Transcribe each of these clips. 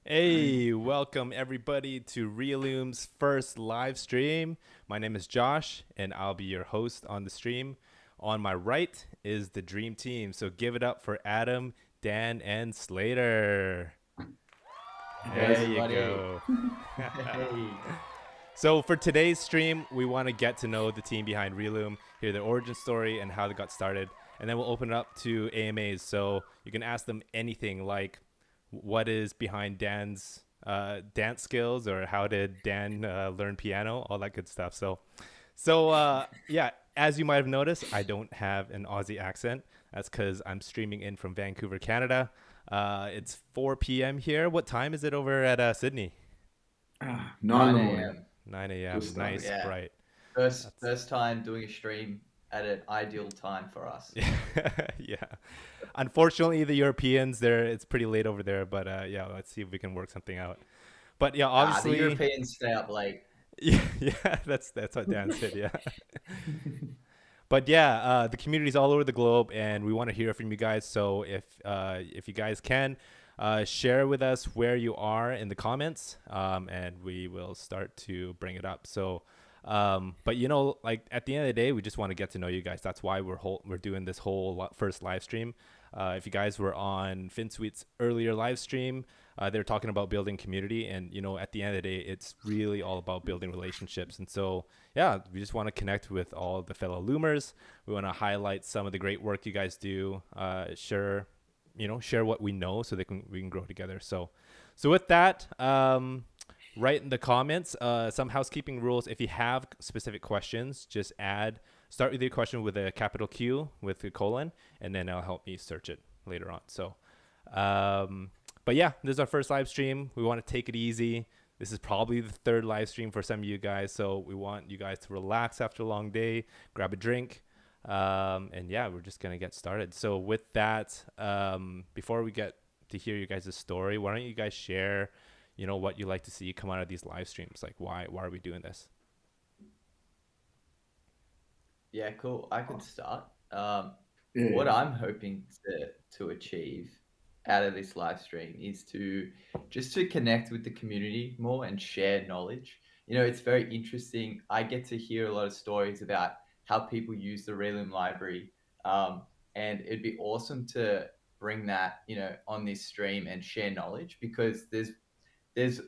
Hey, welcome everybody to Relume's first live stream. My name is Josh, and I'll be your host on the stream. On my right is the Dream Team, so give it up for Adam, Dan, and Slater. Hey There you everybody. go. Hey. So for today's stream, we want to get to know the team behind Relume, hear their origin story and how they got started, and then we'll open it up to AMAs. So you can ask them anything like, what is behind Dan's dance skills, or how did Dan learn piano, all that good stuff. So yeah, as you might have noticed, I don't have an Aussie accent. That's because I'm streaming in from Vancouver, Canada. It's 4 p.m. here. What time is it over at Sydney? 9 in the 9 morning. a.m. Good 9 a.m. start. Nice, Yeah. bright. First That's first time doing a stream at an ideal time for us. yeah. Unfortunately, the Europeans there, it's pretty late over there, but yeah, let's see if we can work something out. But yeah, The obviously, Europeans stay up late. yeah, that's what Dan said. Yeah. But yeah, the community's all over the globe, and we want to hear from you guys. So if you guys can, share with us where you are in the comments, and we will start to bring it up. But like at the end of the day, we just want to get to know you guys. That's why we're doing this whole first live stream. If you guys were on FinSuite's earlier live stream, they're talking about building community, and at the end of the day, it's really all about building relationships. And so yeah, we just want to connect with all the fellow loomers. We want to highlight some of the great work you guys do. Share what we know so we can grow together. So with that, write in the comments some housekeeping rules. If you have specific questions, just start with your question with a capital Q with a colon, and then it'll help me search it later on. But yeah, this is our first live stream. We want to take it easy. This is probably the third live stream for some of you guys, so we want you guys to relax after a long day, grab a drink, and yeah, we're just gonna get started. So with that, before we get to hear you guys' story, why don't you guys share, what you like to see come out of these live streams? Like, why are we doing this? Yeah, cool. I could start. What Yeah. I'm hoping to achieve out of this live stream is to connect with the community more and share knowledge. It's very interesting. I get to hear a lot of stories about how people use the Relume library, and it'd be awesome to bring that on this stream and share knowledge because there's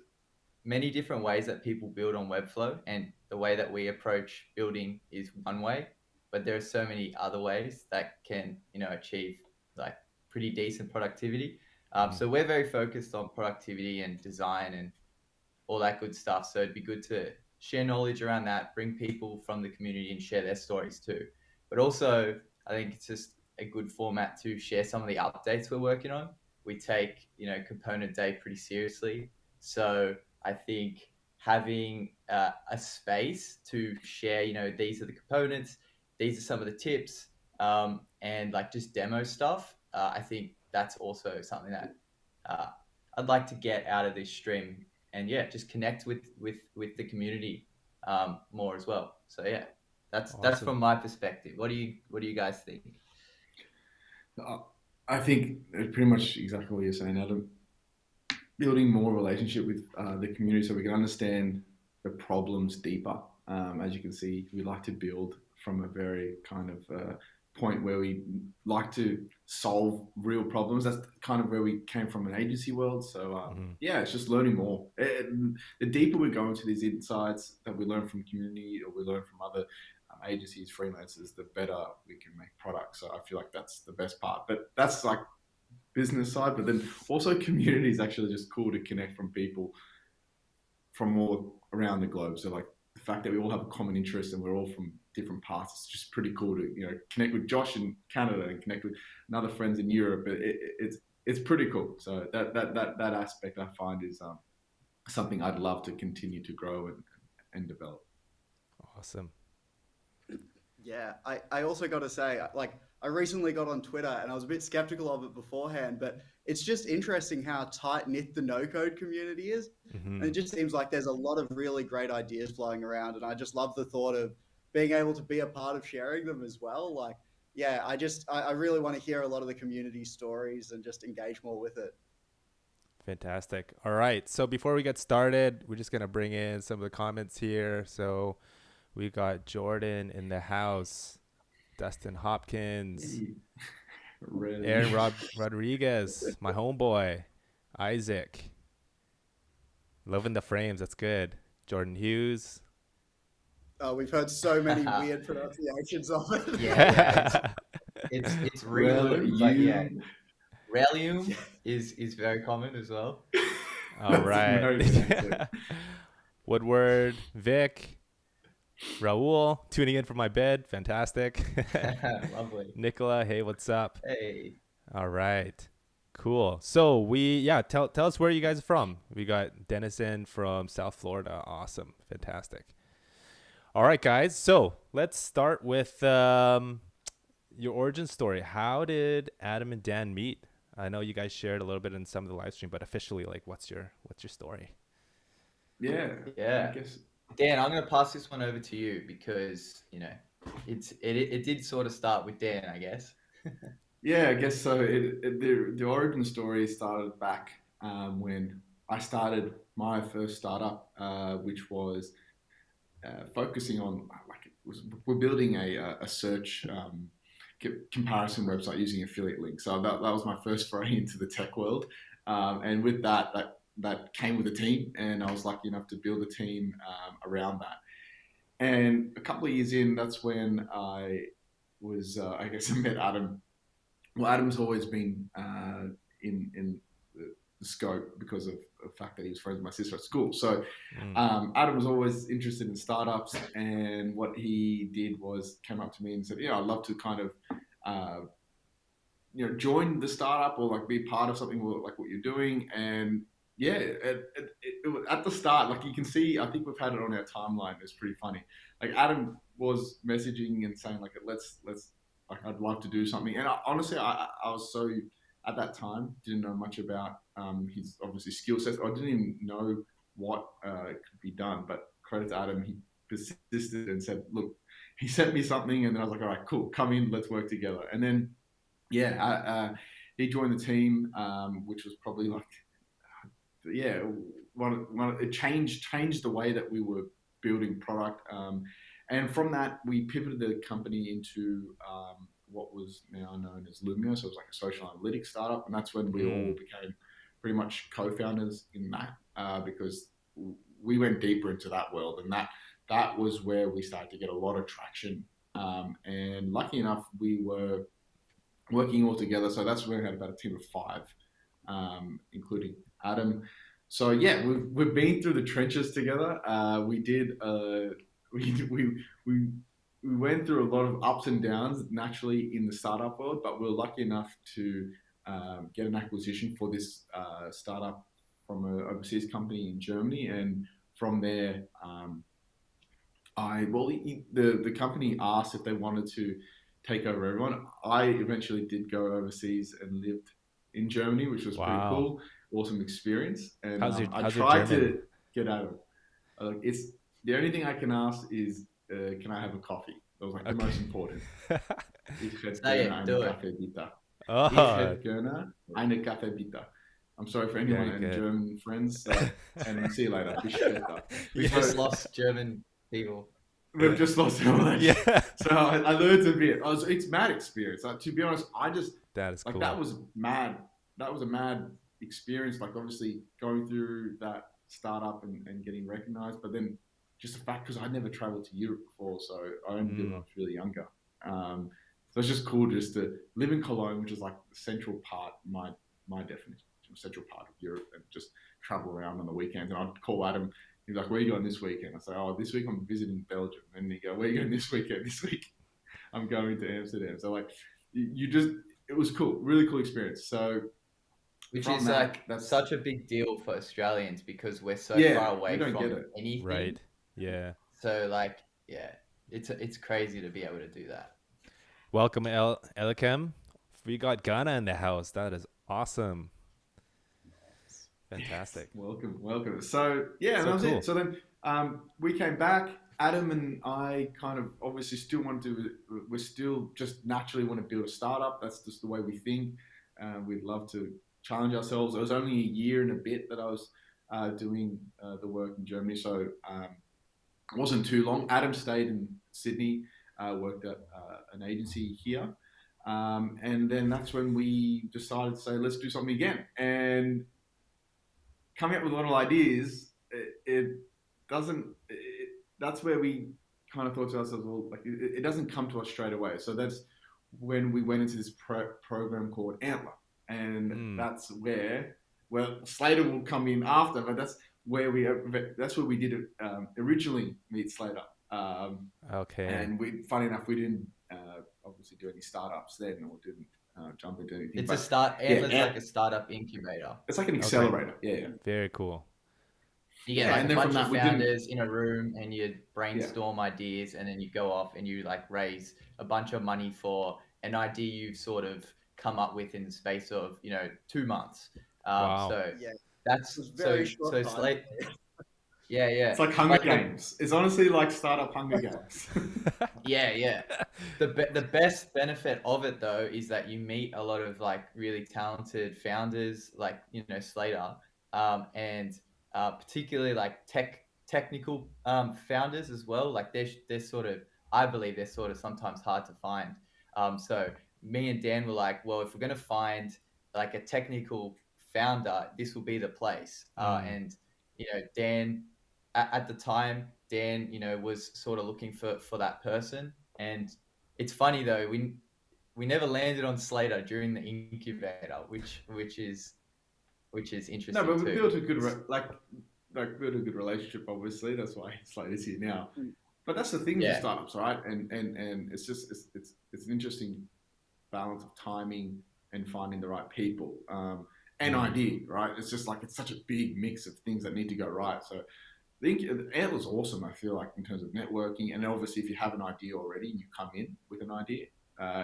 many different ways that people build on Webflow, and the way that we approach building is one way, but there are so many other ways that can, achieve like pretty decent productivity. Mm-hmm. So we're very focused on productivity and design and all that good stuff. So it'd be good to share knowledge around that, bring people from the community and share their stories too. But also, I think it's just a good format to share some of the updates we're working on. We take, component day pretty seriously. So I think having a space to share, these are the components, these are some of the tips, and like just demo stuff. I think that's also something that uh, I'd like to get out of this stream, and yeah, just connect with the community more as well. So yeah, that's Awesome. from my perspective. What do you guys think? Uh, I think it's pretty much exactly what you're saying, Adam. Building more relationship with the community so we can understand the problems deeper. As you can see, we like to build from a very kind of point where we like to solve real problems. That's kind of where we came from an agency world. So Mm-hmm. yeah, it's just learning more. The deeper we go into these insights that we learn from community or we learn from other agencies, freelancers, the better we can make products. So I feel like that's the best part. But that's like business side, but then also community is actually just cool to connect from people from all around the globe. So like the fact that we all have a common interest and we're all from different parts, it's just pretty cool to connect with Josh in Canada and connect with another friends in Europe. It's pretty cool. So that aspect I find is something I'd love to continue to grow and develop. Awesome. Yeah, I also got to say, like, I recently got on Twitter and I was a bit skeptical of it beforehand, but it's just interesting how tight knit the no code community is. And Mm-hmm. it just seems like there's a lot of really great ideas flowing around. And I just love the thought of being able to be a part of sharing them as well. Like, yeah, I really want to hear a lot of the community stories and just engage more with it. Fantastic. All right. So before we get started, we're just going to bring in some of the comments here. So we got Jordan in the house, Dustin Hopkins, Really. Aaron Rodriguez, my homeboy, Isaac. Loving the frames. That's good. Jordan Hughes. Oh, we've heard so many weird pronunciations of it. Yeah, it's Relume, but yeah, Relume is very common as well. All right. Woodward, Vic, Raul, tuning in from my bed. Fantastic. Lovely. Nicola, hey, what's up? Hey. All right. Cool. So tell us where you guys are from. We got Dennison from South Florida. Awesome. Fantastic. All right, guys. So let's start with your origin story. How did Adam and Dan meet? I know you guys shared a little bit in some of the live stream, but officially, like, what's your story? Yeah. I guess. Dan, I'm gonna pass this one over to you because it did sort of start with Dan, I guess. Yeah, I guess so. The origin story started back when I started my first startup, which was focusing on we're building a search comparison website using affiliate links. So that was my first foray into the tech world, and with that came with a team, and I was lucky enough to build a team around that. And a couple of years in, that's when I was I guess I met Adam. Well, Adam's always been in the scope because of the fact that he was friends with my sister at school. So Adam was always interested in startups, and what he did was came up to me and said, I'd love to kind of join the startup or like be part of something like what you're doing. And yeah, at the start, like you can see, I think we've had it on our timeline. It's pretty funny. Like Adam was messaging and saying like, let's like, I'd love to do something. And honestly, I was so, at that time, didn't know much about his obviously skill sets. I didn't even know what could be done, but credit to Adam, he persisted and said, look, he sent me something, and then I was like, all right, cool, come in, let's work together. And then, he joined the team, which was probably like, it changed the way that we were building product. And from that, we pivoted the company into what was now known as Lumio. So it was like a social analytics startup. And that's when we all became pretty much co-founders in that because we went deeper into that world. And that was where we started to get a lot of traction. And lucky enough, we were working all together. So that's where we had about a team of 5, including Adam. So yeah, we've been through the trenches together. We did we went through a lot of ups and downs naturally in the startup world, but we were lucky enough to get an acquisition for this startup from an overseas company in Germany, and from there, the company asked if they wanted to take over everyone. I eventually did go overseas and lived in Germany, which was pretty cool, awesome experience. And I tried to get out of it. It's the only thing I can ask is, can I have a coffee? That was like the most important. Ich hätte gerne eine Kaffee bitte. Ich hätte gerne eine Kaffee bitte. I'm sorry for anyone and German friends, and see you later. We just lost German people. We've just lost our relationship. Yeah. So I learned a bit. It's mad experience. To be honest, that is cool. That was mad. That was a mad experience. Like obviously going through that startup and getting recognized, but then just the fact because I never traveled to Europe before, so I only did when I was really younger. So it's just cool just to live in Cologne, which is like the central part, my definition, central part of Europe, and just travel around on the weekends. And I'd call Adam. He's like, where are you going this weekend? I say, this week I'm visiting Belgium. And he go, where are you going this weekend? This week I'm going to Amsterdam. So like, it was cool, really cool experience. So, which is that's such a big deal for Australians because we're so far away from anything. Right. Yeah. So like, it's crazy to be able to do that. Welcome, Elikem. We got Ghana in the house. That is awesome. Fantastic. Yes. Welcome. So that was cool. It. So then we came back. Adam and I kind of obviously still we still just naturally want to build a startup. That's just the way we think. We'd love to challenge ourselves. It was only a year and a bit that I was doing the work in Germany, so it wasn't too long. Adam stayed in Sydney, worked at an agency here. And then that's when we decided to say, let's do something again. And coming up with a lot of ideas, it doesn't, that's where we kind of thought to ourselves, well, like it doesn't come to us straight away. So that's when we went into this program called Antler. And that's where, well, Slater will come in after, but that's where we did it originally meet Slater. Okay. And funny enough, we didn't obviously do any startups then, or didn't jump into anything. It's Antler's like a startup incubator. It's like an accelerator. Okay. Yeah. Very cool. You get like a bunch of founders in a room, and you brainstorm ideas, and then you go off and you like raise a bunch of money for an idea you've sort of come up with in the space of 2 months. Wow. So Yeah, that's very short time. Slate. Yeah. It's like Hunger Games. It's honestly like startup Hunger Games. Yeah. The best benefit of it though is that you meet a lot of like really talented founders, like Slater, and particularly like technical founders as well. Like they're sort of, I believe they're sort of sometimes hard to find. So me and Dan were like, well, if we're gonna find like a technical founder, this will be the place. And Dan. At the time, Dan, was sort of looking for that person. And it's funny though, we never landed on Slater during the incubator, which is interesting. No, but we too. built a good built a good relationship. Obviously, that's why Slater's here now. But that's the thing with startups, right? And it's just it's an interesting balance of timing and finding the right people and idea, right? It's just like it's such a big mix of things that need to go right. So I think Antler's awesome, I feel like, in terms of networking. And obviously, if you have an idea already and you come in with an idea,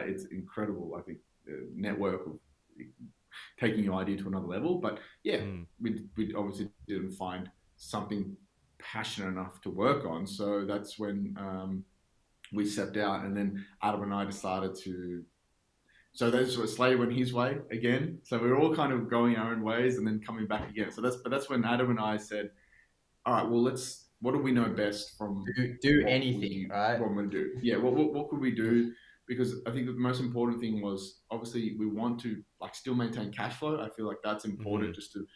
it's incredible, I think, the network of taking your idea to another level. But yeah, we obviously didn't find something passionate enough to work on. So that's when we stepped out. And then Adam and I decided to... So that's what Slater went his way again. So we were all kind of going our own ways and then coming back again. So that's when Adam and I said, all right, well, what do we know best from do anything, right? What we do. Yeah, what could we do? Because I think the most important thing was, obviously, we want to like still maintain cash flow. I feel like that's important just to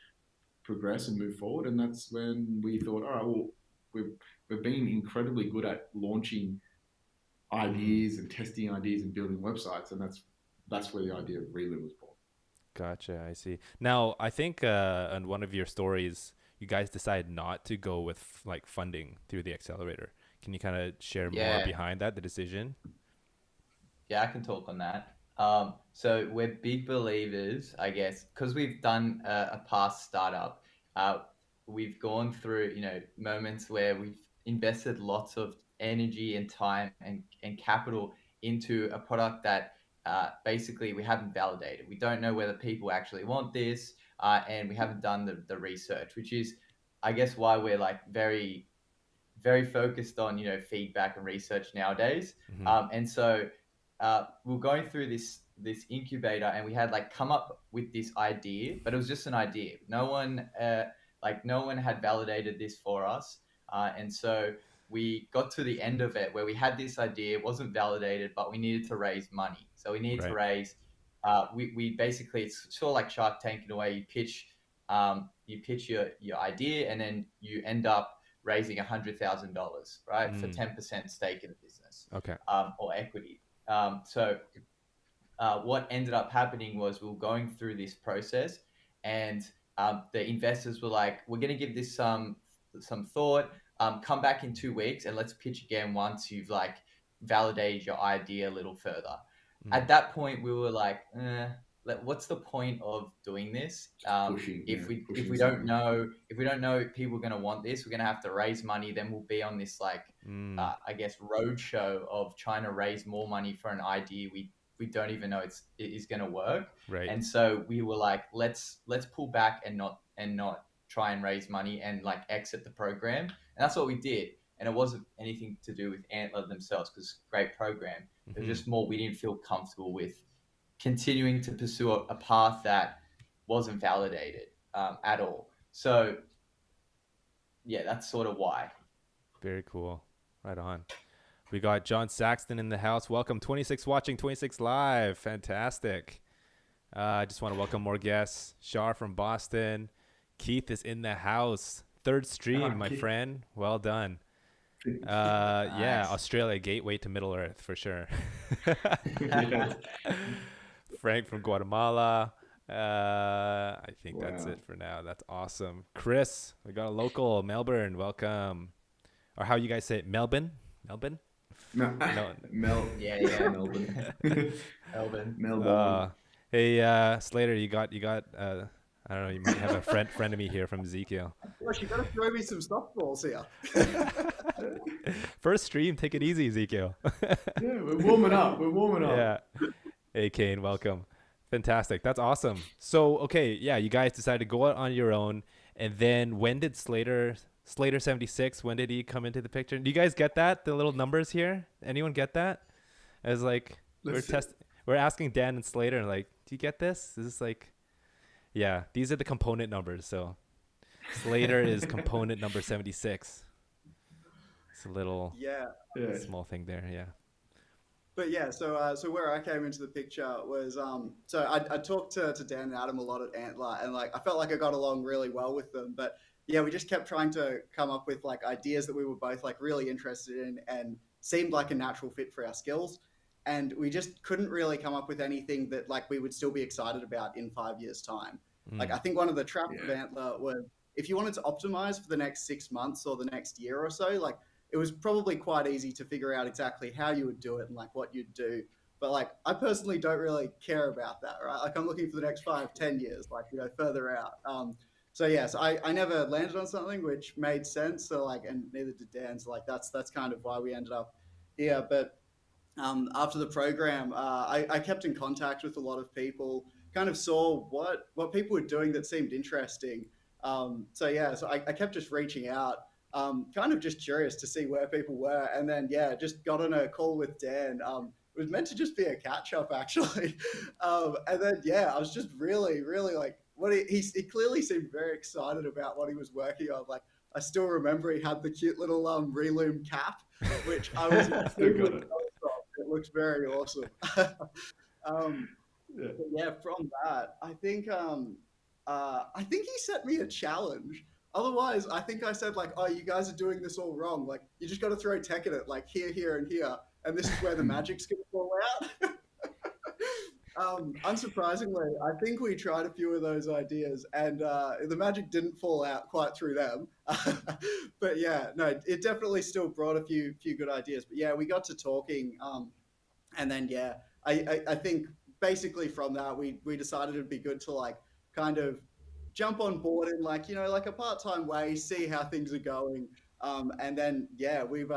progress and move forward. And that's when we thought, all right, well, we've been incredibly good at launching ideas and testing ideas and building websites. And that's where the idea of Relume was born. Gotcha, I see. Now, I think on one of your stories, you guys decided not to go with like funding through the accelerator. Can you kind of share more behind that, the decision? Yeah, I can talk on that. So we're big believers, I guess, because we've done a past startup. We've gone through, moments where we've invested lots of energy and time and capital into a product that basically we haven't validated. We don't know whether people actually want this. And we haven't done the research, which is, I guess, why we're like very, very focused on, feedback and research nowadays. And so we're going through this incubator, and we had like come up with this idea, but it was just an idea. No one had validated this for us. And so we got to the end of it where we had this idea, it wasn't validated, but we needed to raise money. So we needed to raise... we basically, it's sort of like Shark Tank in a way. You pitch your idea, and then you end up raising $100,000, right, for 10% stake in the business, or equity. So what ended up happening was we were going through this process, and the investors were like, "We're going to give this some thought. Come back in 2 weeks, and let's pitch again once you've like validated your idea a little further." At that point, we were like, what's the point of doing this? If we don't know if people are going to want this, we're going to have to raise money. Then we'll be on this like, I guess, roadshow of trying to raise more money for an idea we don't even know it is going to work. Right. And so we were like, let's pull back and not try and raise money and like exit the program. And that's what we did. And it wasn't anything to do with Antler themselves, because great program. It was just more we didn't feel comfortable with continuing to pursue a path that wasn't validated at all. So yeah, that's sort of why. Very cool. Right on. We got John Saxton in the house. Welcome, 26 watching, 26 live. Fantastic. I just want to welcome more guests. Shar from Boston. Keith is in the house. Third stream, my friend. Well done. Yeah, Australia, gateway to Middle Earth for sure. Frank from Guatemala. I think that's it for now. That's awesome. Chris, we got a local, Melbourne. Welcome. Or how you guys say it? Melbourne? No. Yeah, Melbourne. Hey, Slater, you got. I don't know. You might have a friend of me here from Ezekiel. Gosh, you gotta throw me some softballs here. First stream, take it easy, Ezekiel. Yeah, we're warming up. Yeah. Hey, Kane, welcome. Fantastic. That's awesome. So, okay, yeah, you guys decided to go out on your own, and then when did Slater 76? When did he come into the picture? Do you guys get that? The little numbers here? Anyone get that? As like we're asking Dan and Slater, like, do you get this? Is this like, yeah, these are the component numbers. So Slater is component number 76. It's a little small thing there, yeah. But yeah, so where I came into the picture was so I talked to Dan and Adam a lot at Antler, and like I felt like I got along really well with them. But yeah, we just kept trying to come up with like ideas that we were both like really interested in and seemed like a natural fit for our skills. And we just couldn't really come up with anything that like we would still be excited about in 5 years' time. Like I think one of the traps of Antler was if you wanted to optimize for the next 6 months or the next year or so, like it was probably quite easy to figure out exactly how you would do it and like what you'd do. But like I personally don't really care about that, right? Like I'm looking for the next 5-10 years, like further out. So I never landed on something which made sense. So like, and neither did Dan. So like that's kind of why we ended up here. But after the program, I kept in contact with a lot of people, kind of saw what people were doing that seemed interesting. So I kept just reaching out, kind of just curious to see where people were. And then, just got on a call with Dan. It was meant to just be a catch up actually. And then, I was just really, really like, he clearly seemed very excited about what he was working on. Like, I still remember he had the cute little Relume cap, which I was it looks very awesome. From that, I think he set me a challenge. Otherwise, I think I said like, oh, you guys are doing this all wrong. Like, you just got to throw tech at it, like here, here, and here, and this is where the magic's gonna fall out. Unsurprisingly, I think we tried a few of those ideas, and the magic didn't fall out quite through them. But it definitely still brought a few good ideas. But we got to talking, and then I think basically from that we decided it'd be good to like kind of jump on board in like like a part-time way, see how things are going, and then we've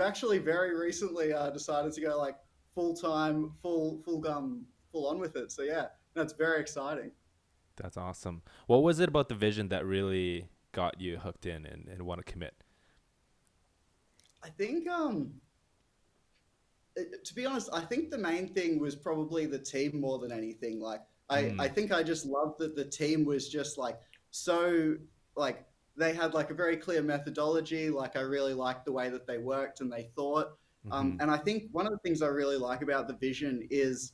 actually very recently decided to go like full-time, full on with it. So that's very exciting. That's awesome. What was it about the vision that really got you hooked in and want to commit? I think to be honest, I think the main thing was probably the team more than anything. Like I think I just loved that the team was just like so like they had like a very clear methodology. Like I really liked the way that they worked and they thought. And I think one of the things I really like about the vision is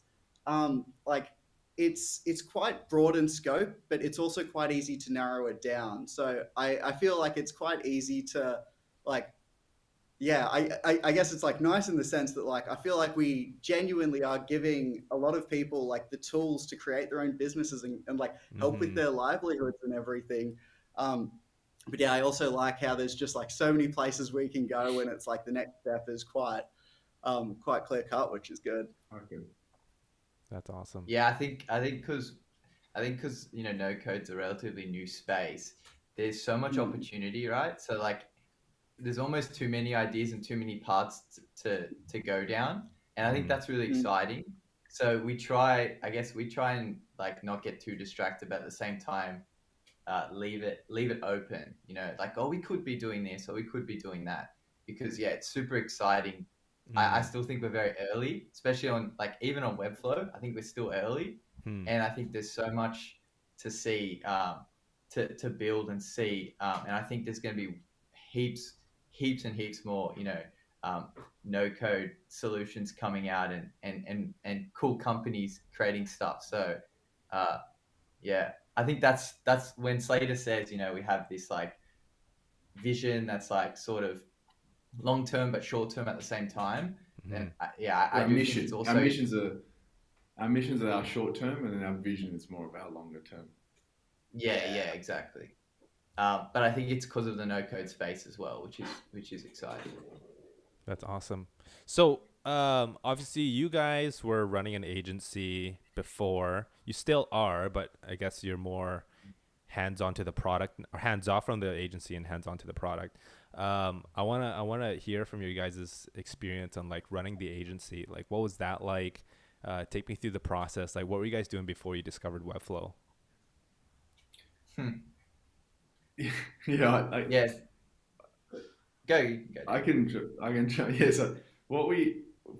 like it's quite broad in scope, but it's also quite easy to narrow it down. So I feel like it's quite easy to like, I guess it's like nice in the sense that like I feel like we genuinely are giving a lot of people like the tools to create their own businesses and like help with their livelihoods and everything. But I also like how there's just like so many places we can go, and it's like the next step is quite clear cut, which is good. Okay. That's awesome. Yeah, I think because no code's a relatively new space. There's so much opportunity, right? So like, there's almost too many ideas and too many paths to go down, and I think that's really exciting. So we try and like not get too distracted, but at the same time, leave it open. Like, oh, we could be doing this or we could be doing that, because it's super exciting. I still think we're very early, especially on like even on Webflow. I think we're still early, and I think there's so much to see to build and see, and I think there's going to be heaps and heaps more, no code solutions coming out, and cool companies creating stuff. So yeah, I think that's when Slater says, we have this like vision that's like sort of long term but short term at the same time. Then I do think it's also our missions are our short term, and then our vision is more of our longer term. Yeah, exactly. But I think it's because of the no code space as well, which is exciting. That's awesome. So obviously you guys were running an agency before. You still are, but I guess you're more hands-on to the product, or hands-off from the agency and hands-on to the product. I wanna hear from you guys' experience on like running the agency. Like, what was that like? Take me through the process. Like, what were you guys doing before you discovered Webflow? Yeah. Yes. Go. I can. Yeah. So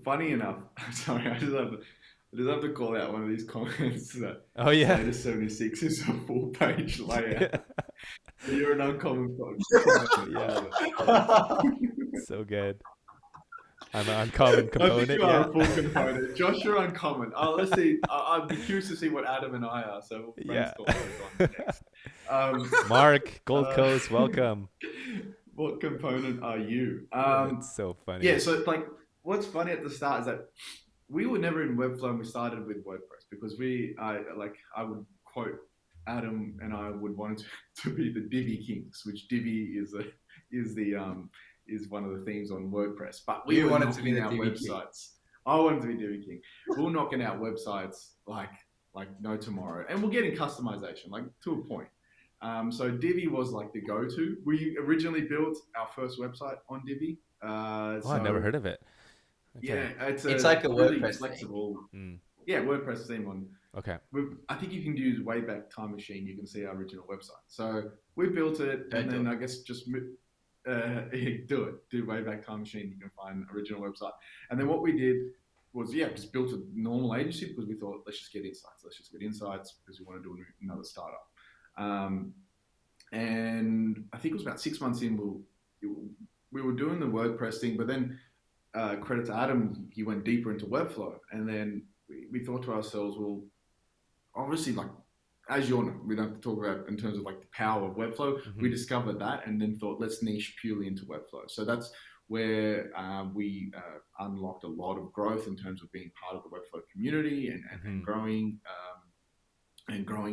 funny enough, sorry, I just have to call out one of these comments that Slater 76 is a full page layout. You're an uncommon comment. So good. I'm an uncommon component. I think you are a full component. Josh, you're uncommon. Let's see. I'd be curious to see what Adam and I are. So we'll brainstorm those on next. Mark, Gold Coast, welcome. What component are you? It's so funny. Yeah. So like, what's funny at the start is that we were never in Webflow, and we started with WordPress because I would quote Adam and I would want to be the Divi kings, which Divi is one of the themes on WordPress. But we were wanted to be the out Divi websites. King. I wanted to be Divi king. We were knocking out websites like no tomorrow, and we're getting customization like to a point. So Divi was like the go-to. We originally built our first website on Divi. I've never heard of it. Okay. Yeah, it's like a really WordPress flexible. Yeah, WordPress theme on. Okay. I think you can use Wayback Time Machine. You can see our original website. So we built it, and then I guess just do Wayback Time Machine. You can find original website. And then what we did was just built a normal agency because we thought let's just get insights because we want to do another startup. And I think it was about 6 months in, we were doing the WordPress thing, but then credit to Adam, he went deeper into Webflow, and then we thought to ourselves, well, obviously, like, as you all know, we don't have to talk about in terms of like the power of Webflow. We discovered that, and then thought, let's niche purely into Webflow. So that's where we unlocked a lot of growth in terms of being part of the Webflow community and growing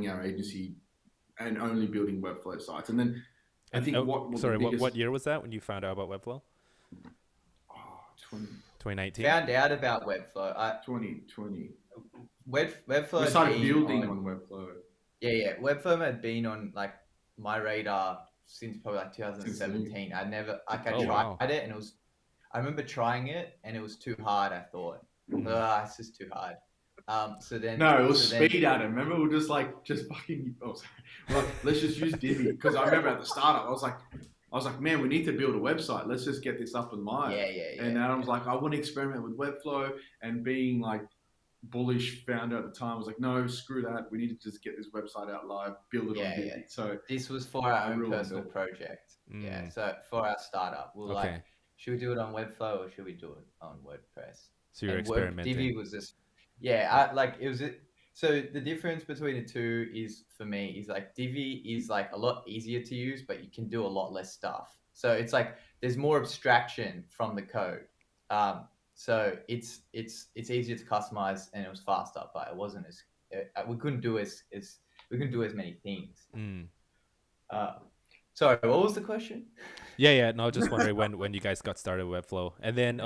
our agency and only building Webflow sites. And then I think what year was that when you found out about Webflow? 2019. Found out about Webflow. 2020. Webflow. We started building on Webflow. Yeah. Webflow had been on like my radar since probably like 2017. I tried it, and I remember trying it, and it was too hard. I thought, it's just too hard. It was speed, Adam. Remember, we were just fucking. Oh, sorry. Like, let's just use Divi because I remember at the startup, I was like, man, we need to build a website. Let's just get this up and live. Yeah. And Adam's like, I want to experiment with Webflow, and being like bullish founder at the time was like, no, screw that. We need to just get this website out live, build it on Divi. Yeah. So this was for our own personal project. Yeah. So for our startup, we were like, should we do it on Webflow or should we do it on WordPress? So you're experimenting. Divi was just, so the difference between the two is, for me, is like Divi is like a lot easier to use, but you can do a lot less stuff. So it's like there's more abstraction from the code. So it's easier to customize, and it was faster, but it wasn't as we couldn't do as many things. Sorry, what was the question? Yeah. No, just wondering when you guys got started with Webflow, and then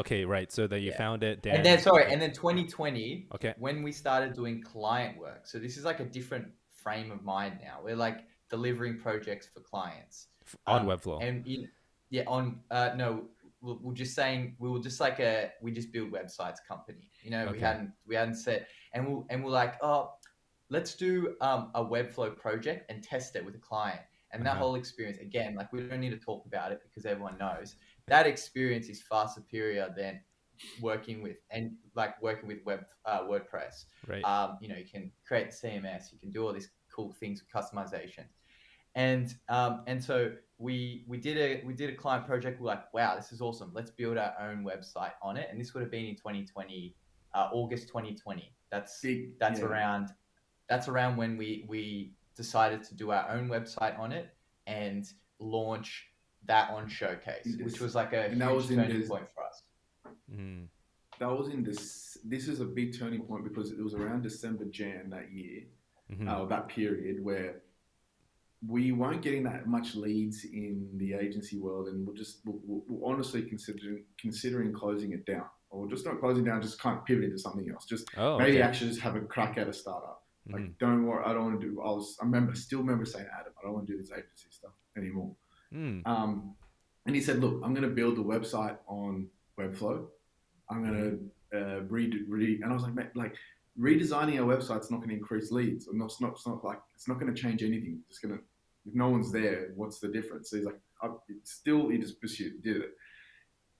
so that you found it. And then 2020. Okay. When we started doing client work, so this is like a different frame of mind now. We're like delivering projects for clients on Webflow. And we're just saying we just build websites company. We hadn't said, and we're like, let's do a Webflow project and test it with a client. And that whole experience, again, like we don't need to talk about it because everyone knows that experience is far superior than working with WordPress. Right. You can create the CMS, you can do all this cool things with customization. And so we did a client project. We're like, wow, this is awesome. Let's build our own website on it. And this would have been in 2020, August 2020. That's around when we decided to do our own website on it and launch that on Showcase, which was like a huge turning point for us. Mm. That was in this is a big turning point because it was around December, Jan that year, that period where we weren't getting that much leads in the agency world, and we're honestly considering closing it down, or just not closing down, just kind of pivoting to something else. Maybe actually just have a crack at a startup. Like, don't worry, I don't want to do. I still remember saying to Adam, I don't want to do this agency stuff anymore. And he said, look, I'm going to build a website on Webflow. I'm going to and I was like, like redesigning our website's not going to increase leads. It's not going to change anything. It's just going to, if no one's there, what's the difference? So he's like, he just did it.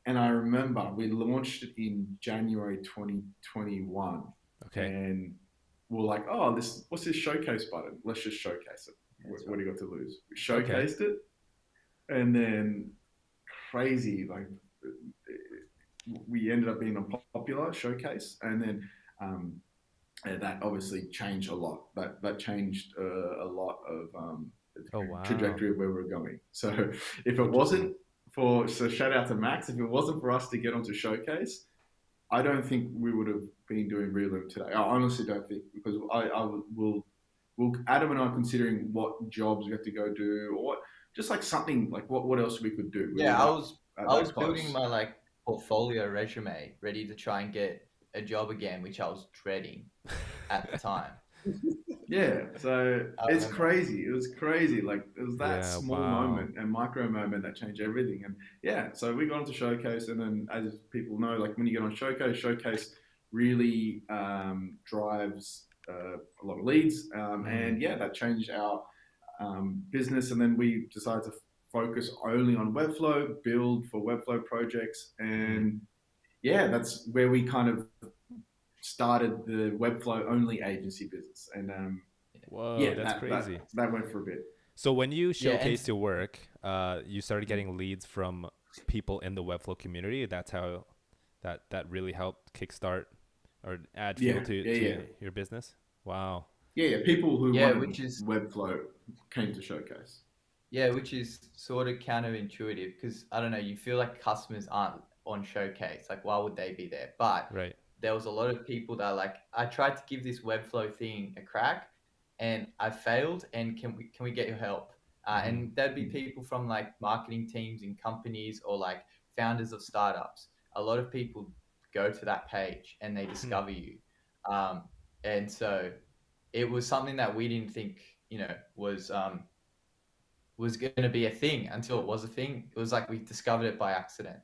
And I remember we launched it in January 2021. Okay. And we're like, oh, what's this showcase button? Let's just showcase it. What do you got to lose? We showcased it. And then crazy, like we ended up being a popular showcase. And then that obviously changed a lot. That changed a lot of the trajectory of where we're going. So if it wasn't so shout out to Max, if it wasn't for us to get onto Showcase, I don't think we would have been doing Relume today. I honestly don't think, because Adam and I are considering what jobs we have to go do, or just like something like what else we could do. Yeah, I was building my like portfolio resume, ready to try and get a job again, which I was dreading at the time. Yeah, so it's crazy. It was crazy. Like it was that small moment and micro moment that changed everything. And yeah, so we got onto Showcase, and then as people know, like when you get on Showcase really drives a lot of leads. And yeah, that changed our business. And then we decided to focus only on Webflow, build for Webflow projects, and yeah, that's where we kind of started the Webflow only agency business. And that's crazy. That went for a bit. So when you showcased your work, you started getting leads from people in the Webflow community. That's how that really helped kickstart or add fuel to your business. Wow. Yeah, people who wanted Webflow came to Showcase. Yeah, which is sort of counterintuitive, because I don't know, you feel like customers aren't on Showcase. Like, why would they be there? But there was a lot of people that are like, I tried to give this Webflow thing a crack and I failed, and can we get your help? And there'd be people from like marketing teams in companies, or like founders of startups. A lot of people go to that page and they discover you. And so it was something that we didn't think, was going to be a thing until it was a thing. It was like we discovered it by accident,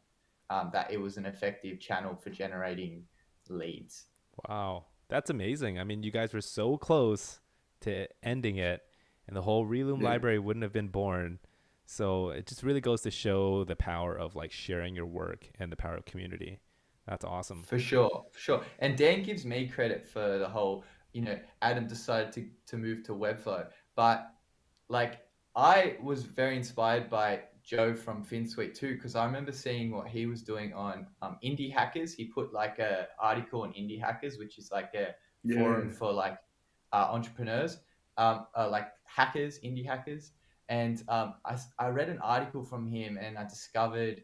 that it was an effective channel for generating leads. Wow, that's amazing. I mean, you guys were so close to ending it, and the whole Relume library wouldn't have been born. So it just really goes to show the power of like sharing your work and the power of community. That's awesome. For sure. And Dan gives me credit for the whole, Adam decided to move to Webflow, but like I was very inspired by Joe from FinSuite too, because I remember seeing what he was doing on Indie Hackers. He put like a article on Indie Hackers, which is like a forum for like entrepreneurs, like hackers, indie hackers. And I read an article from him, and I discovered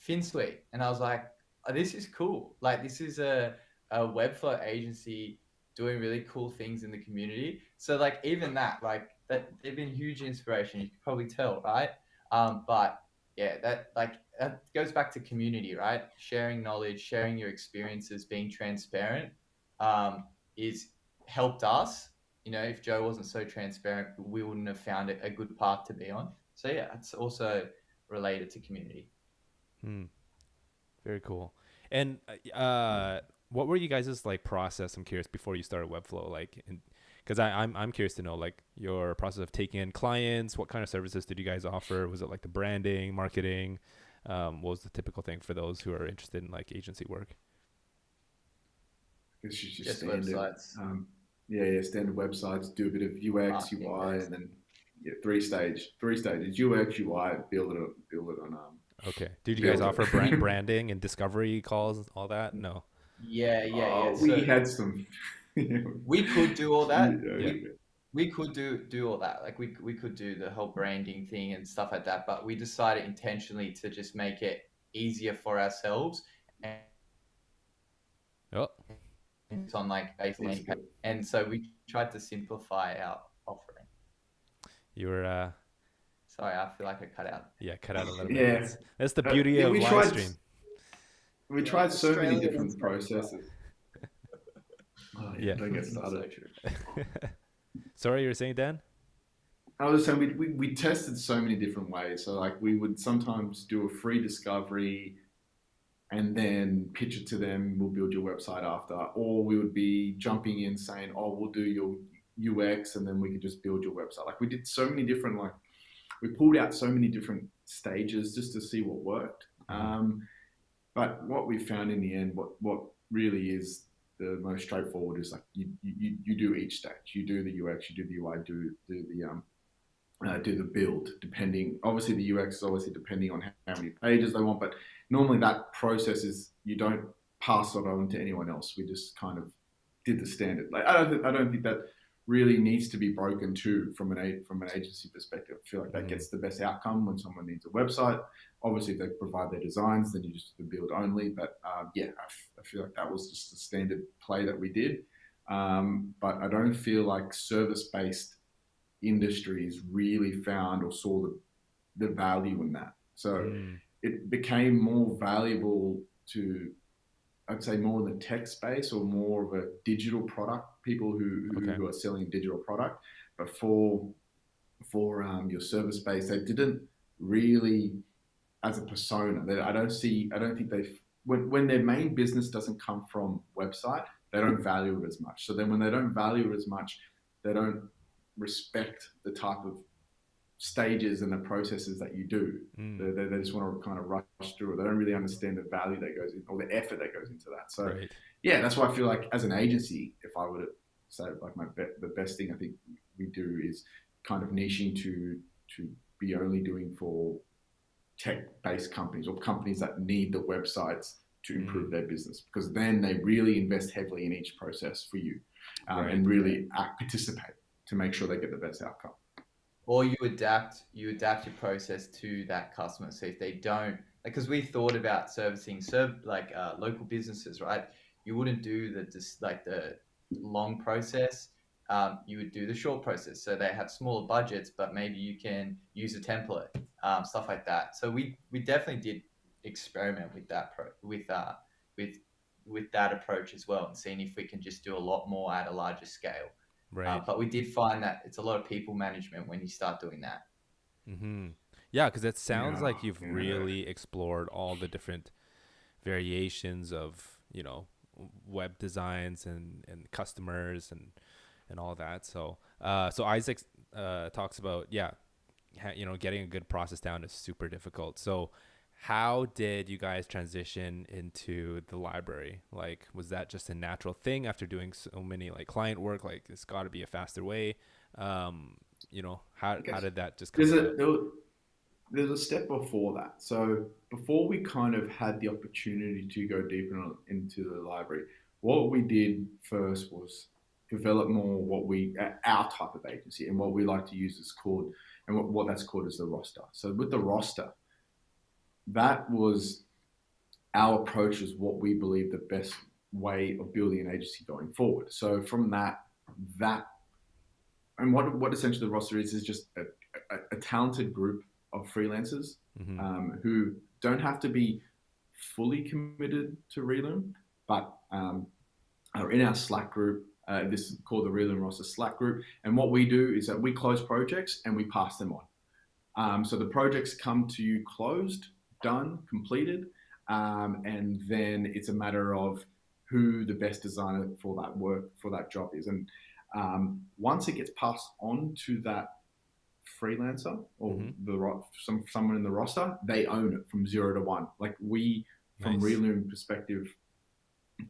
FinSuite, and I was like, oh, this is cool. Like this is a Webflow agency doing really cool things in the community. So like even that, like that, they've been huge inspiration. You can probably tell, right? But yeah, that goes back to community, right? Sharing knowledge, sharing your experiences, being transparent, is helped us. If Joe wasn't so transparent, we wouldn't have found it a good path to be on. So yeah, it's also related to community. Very cool. And what were you guys' like process? I'm curious, before you started Webflow, like, because I'm curious to know like your process of taking in clients. What kind of services did you guys offer? Was it like the branding, marketing? What was the typical thing for those who are interested in like agency work? It's just standard. Websites. standard websites, do a bit of UX, UI, yes. and then three stages: UX, UI, build it on Okay. Did you guys Builder. offer branding and discovery calls, all that? No. Yeah. We So had some. we could do all that. Yeah. We could do all that. Like we could do the whole branding thing and stuff like that. But we decided intentionally to just make it easier for ourselves. And Oh, it's on like base landing page. And so we tried to simplify our offering. you were Sorry, I feel like I cut out. yeah, cut out a little bit. Yeah. That's the beauty of we live tried, stream. We tried so many Australian different insight. processes. Oh, Yeah. Don't get So started. true. Sorry, you were saying, Dan? I was saying we tested so many different ways. So like we would sometimes do a free discovery and then pitch it to them. We'll build your website after, or we would be jumping in saying, "Oh, we'll do your UX," and then we could just build your website. Like we did so many different we pulled out so many different stages just to see what worked. But what we found in the end, what really is the most straightforward is like you do each stage. You do the UX, you do the UI, do the build. Depending, obviously the UX is obviously depending on how many pages they want, but normally that process is you don't pass it on to anyone else. We just kind of did the standard. Like I don't think that really needs to be broken too from an agency perspective. I feel like that gets the best outcome when someone needs a website. Obviously, if they provide their designs, then you just do build only. But I feel like that was just the standard play that we did. But I don't feel like service-based industries really found or saw the value in that. So it became more valuable to, I'd say, more in the tech space or more of a digital product, people who are selling digital product. But for your service base, they didn't really, as a persona, I don't think when their main business doesn't come from website, they don't value it as much. So then when they don't value it as much, they don't respect the type of stages and the processes that you do. They just want to kind of rush through it. They don't really understand the value that goes in or the effort that goes into that. So yeah, that's why I feel like as an agency, if I were to say like the best thing I think we do is kind of niching to be only doing for tech-based companies or companies that need the websites to improve their business, because then they really invest heavily in each process for you and really participate to make sure they get the best outcome. Or you adapt your process to that customer. So if they don't, because we thought about servicing local businesses, right? You wouldn't do the long process. You would do the short process. So they have smaller budgets, but maybe you can use a template, stuff like that. So we definitely did experiment with that with that approach as well, and seeing if we can just do a lot more at a larger scale. Right. But we did find that it's a lot of people management when you start doing that. Yeah, because it sounds like you've really explored all the different variations of, web designs and customers and all that. So Isaac talks about, getting a good process down is super difficult. So how did you guys transition into the library? Like, was that just a natural thing after doing so many client work? Like, it's got to be a faster way. How did that just come about? There's a step before that. So before we kind of had the opportunity to go deeper into the library, what we did first was develop more our type of agency, and what we like to use is called, and what that's called is the roster. So with the roster, that was our approach, is what we believe the best way of building an agency going forward. So from that, and what essentially the roster is just a talented group of freelancers who don't have to be fully committed to Relume, but are in our Slack group. This is called the Relume Roster Slack group. And what we do is that we close projects and we pass them on. So the projects come to you closed, done, completed, and then it's a matter of who the best designer for that job is. And once it gets passed on to that freelancer or someone in the roster, they own it from 0 to 1. Like we, from Relume perspective,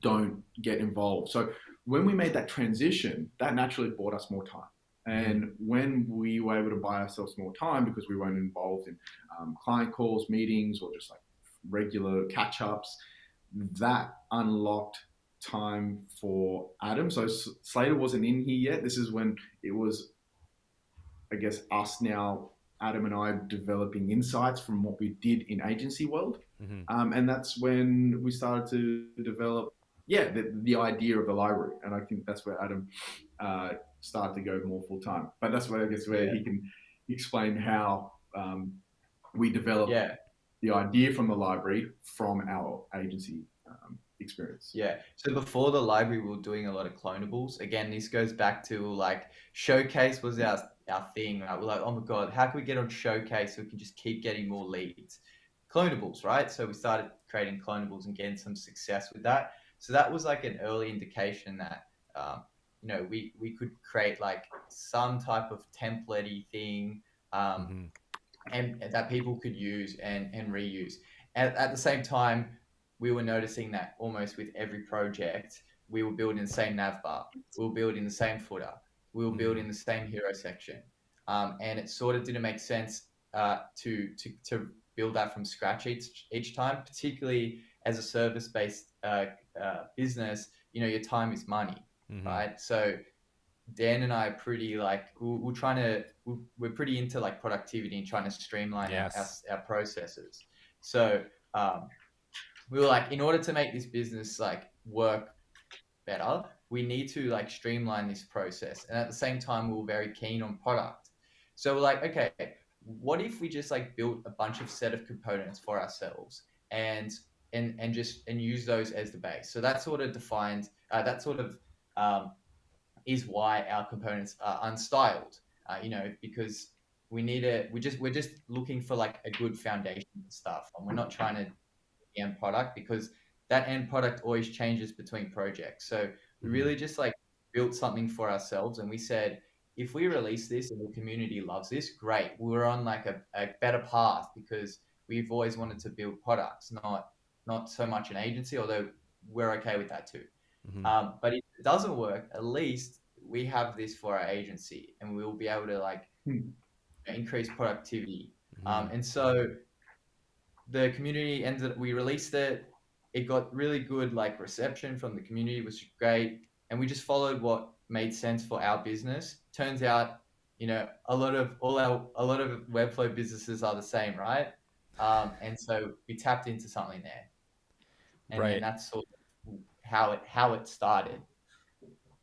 don't get involved. So when we made that transition, that naturally bought us more time. And when we were able to buy ourselves more time because we weren't involved in client calls, meetings, or just like regular catch-ups, that unlocked time for Adam. So Slater wasn't in here yet. This is when it was, I guess, us now, Adam and I, developing insights from what we did in agency world. And that's when we started to develop, the idea of the library. And I think that's where Adam started to go more full time. But that's where, I guess, where he can explain how we developed the idea from the library from our agency experience. Yeah. So before the library, we were doing a lot of clonables. Again, this goes back to like Showcase was our thing. Right? We're like, oh my God, how can we get on Showcase so we can just keep getting more leads? Clonables, right? So we started creating clonables and getting some success with that. So that was like an early indication that, we could create like some type of template-y thing and that people could use and reuse. At the same time, we were noticing that almost with every project, we were building the same nav bar, we were building the same footer, we were building the same hero section. And it sort of didn't make sense to build that from scratch each time, particularly as a service-based business. Your time is money, right? So Dan and I are pretty like we're pretty into like productivity and trying to streamline our processes. So we were like, in order to make this business like work better, we need to like streamline this process. And at the same time, we were very keen on product. So we're like, okay, what if we just like built a bunch of set of components for ourselves and use those as the base? So that sort of defines is why our components are unstyled. Because we're just looking for like a good foundation stuff, and we're not trying to the end product, because that end product always changes between projects. So we really just like built something for ourselves, and we said, if we release this and the community loves this, great. We're on like a better path, because we've always wanted to build products, not so much an agency, although we're okay with that too. But if it doesn't work, at least we have this for our agency, and we'll be able to like increase productivity. And so the community we released it. It got really good like reception from the community, which was great. And we just followed what made sense for our business. Turns out, a lot of Webflow businesses are the same, right? And so we tapped into something there. And then that's sort of how it started.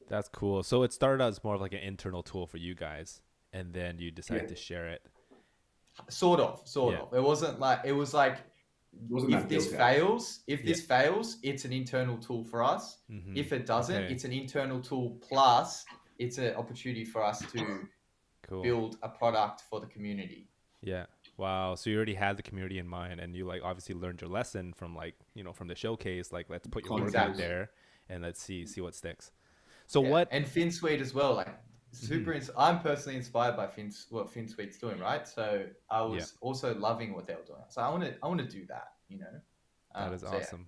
That's cool. So it started out as more of like an internal tool for you guys, and then you decided to share it. Sort of. It wasn't like, it was like, if this fails, it's an internal tool for us. If it doesn't, it's an internal tool plus it's an opportunity for us to build a product for the community. Yeah. Wow. So you already had the community in mind, and you like obviously learned your lesson from like, from the showcase, like let's put your work out there and let's see what sticks. So and FinSuite as well, like I'm personally inspired by what FinSuite's doing, right? So I was also loving what they were doing. So I want to do that, That is awesome.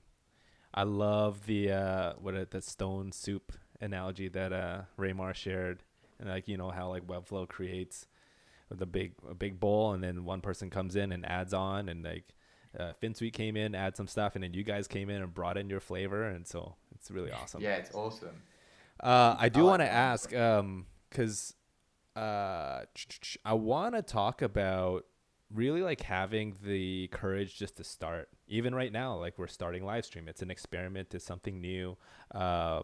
I love the stone soup analogy that Raymar shared, and like how like Webflow creates with a big bowl, and then one person comes in and adds on, and like FinSuite came in, add some stuff, and then you guys came in and brought in your flavor, and so it's really awesome. Yeah, it's awesome. I do want to ask, because I want to talk about really like having the courage just to start. Even right now, like we're starting Livestream. It's an experiment. It's something new. There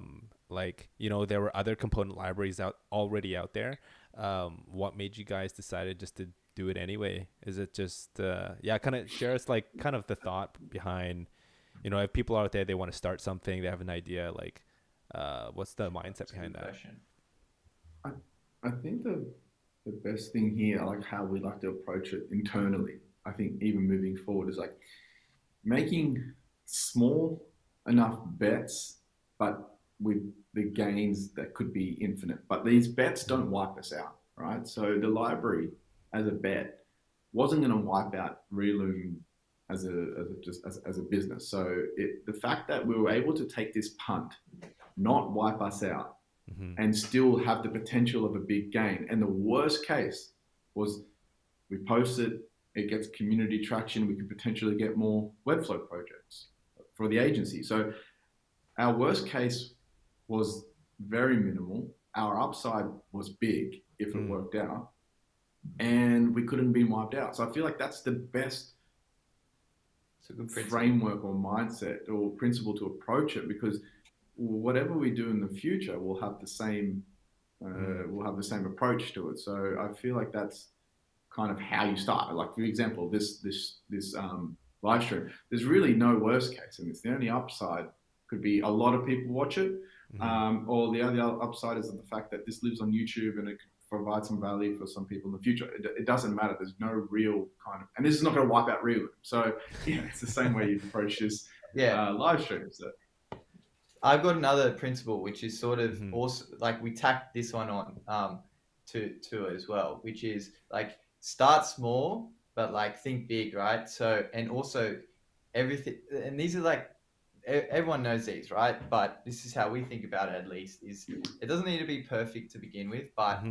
were other component libraries already out there. What made you guys decide just to do it anyway? Is it just kind of share us like kind of the thought behind, if people out there, they want to start something, they have an idea, like what's the mindset behind that? I think the best thing here, like how we like to approach it internally, I think even moving forward, is like making small enough bets, but with the gains that could be infinite. But these bets don't wipe us out, right? So the library as a bet wasn't going to wipe out Relume as a business. So the fact that we were able to take this punt not wipe us out, Mm-hmm. and still have the potential of a big gain. And the worst case was we post it, it gets community traction, we could potentially get more Webflow projects for the agency. So our worst case was very minimal. Our upside was big if it worked out, and we couldn't be wiped out. So I feel like that's the best framework or mindset or principle to approach it, because whatever we do in the future will have the same approach to it. So I feel like that's kind of how you start. Like, for example, this live stream, there's really no worst case, and it's the only upside could be a lot of people watch it, or the other upside is the fact that this lives on YouTube and it could provide some value for some people in the future. It doesn't matter. There's no real kind of, and this is not going to wipe out Relume. So yeah, it's the same way you approach this live stream. So I've got another principle, which is sort of also like we tacked this one on to it as well, which is like start small, but like think big, right? So, and also everything, and these are like, everyone knows these, right? But this is how we think about it, at least, is it doesn't need to be perfect to begin with, but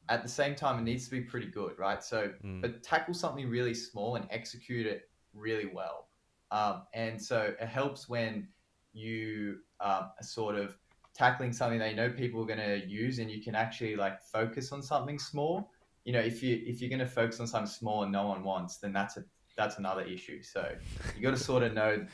at the same time, it needs to be pretty good, right? So, but tackle something really small and execute it really well. And so it helps when you are sort of tackling something that you know people are going to use, and you can actually like focus on something small. You know, if you're going to focus on something small and no one wants, then that's another issue. So you got to sort of know